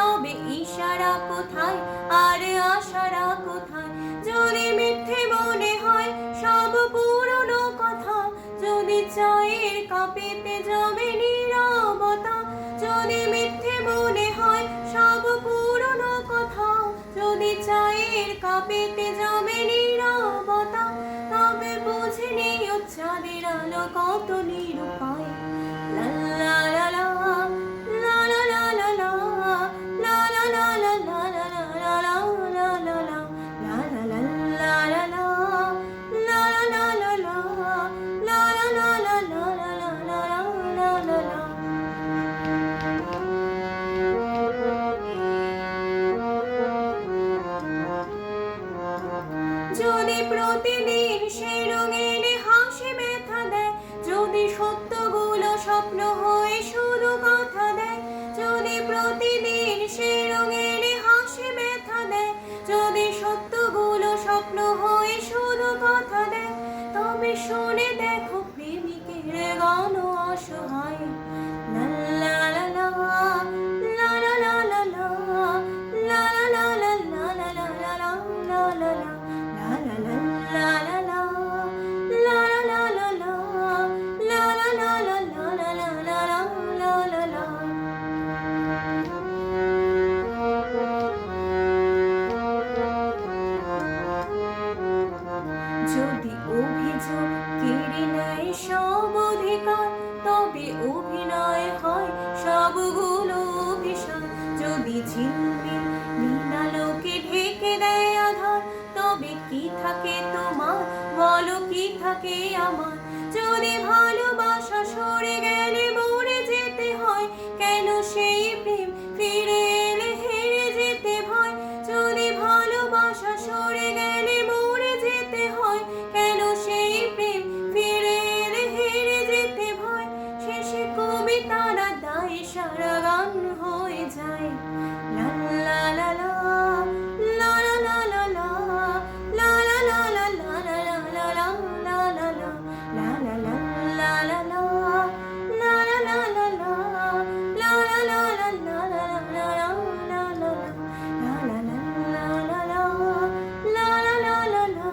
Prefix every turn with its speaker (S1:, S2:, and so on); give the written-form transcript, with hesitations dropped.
S1: তবে ইশারা কোথায় আর আশারা কোথায়? যদি মিথ্যে মনে হয় সব পুরনো কথা, যদি চায়ের কাপেতে জমে নীরবতা, যদি মিথ্যে মনে হয় সব পুরনো কথা, যদি চায়ের কাপেতে জমে নীরবতা, তবে বুঝে নিও চাঁদের আলো কত নিরুপায়। লা লা লা লা, লা লা লা লা লা, লা লা লা লা লা লা লা লা লা লা লা, লা লা লা লা লা লা, লা লা লা লা লা, লা লা লা লা লা লা লা লা লা। যদি প্রতিদিন সেই রঙিন হাসি ব্যথা দেয়, যদি সত্যগুলো স্বপ্ন হয়ে শুধু কথা দেয়, যদি প্রতিদিন সেই রঙিন হাসি ব্যথা দেয়, যদি সত্যগুলো স্বপ্ন হয়ে শুধু কথা দেয়, তবে শুনে দেখো প্রেমিকের গান অসহায়। লা লা লা লা, লা লা লা লা লা, লা লা লা লা লা লা লা লা লা লা লা। যদি অভিযোগ কেড়ে নেয় সব অধিকার, তবে অভিনয় হয় সবগুলো অভিশাপ। যদি ঝিলমিল নীলালোকে ঢেকে দেয় আধার, তবে কি থাকে তোমার বলো, কি থাকে আমার? যদি ভালোবাসা সরে গেলে মরে যেতে হয়, কেন সেই প্রেম ফিরে এলে হেরে যেতে ভয়? যদি ভালোবাসা সরে গেলে মরে যেতে হয়, কেন সেই প্রেম ফিরে এলে হেরে যেতে ভয়? শেষে কবিতারা দায় সারা গান হয়ে যায়। লা লা লা লা, লা লা লা লা, লা লা লা লা লা লা লা লা লা লা লা, লা লা লা লা লা লা, লা লা লা লা লা, লা লা লা লা লা লা লা লা লা লা লা, লা লা লা লা লা, লা লা লা লা লা,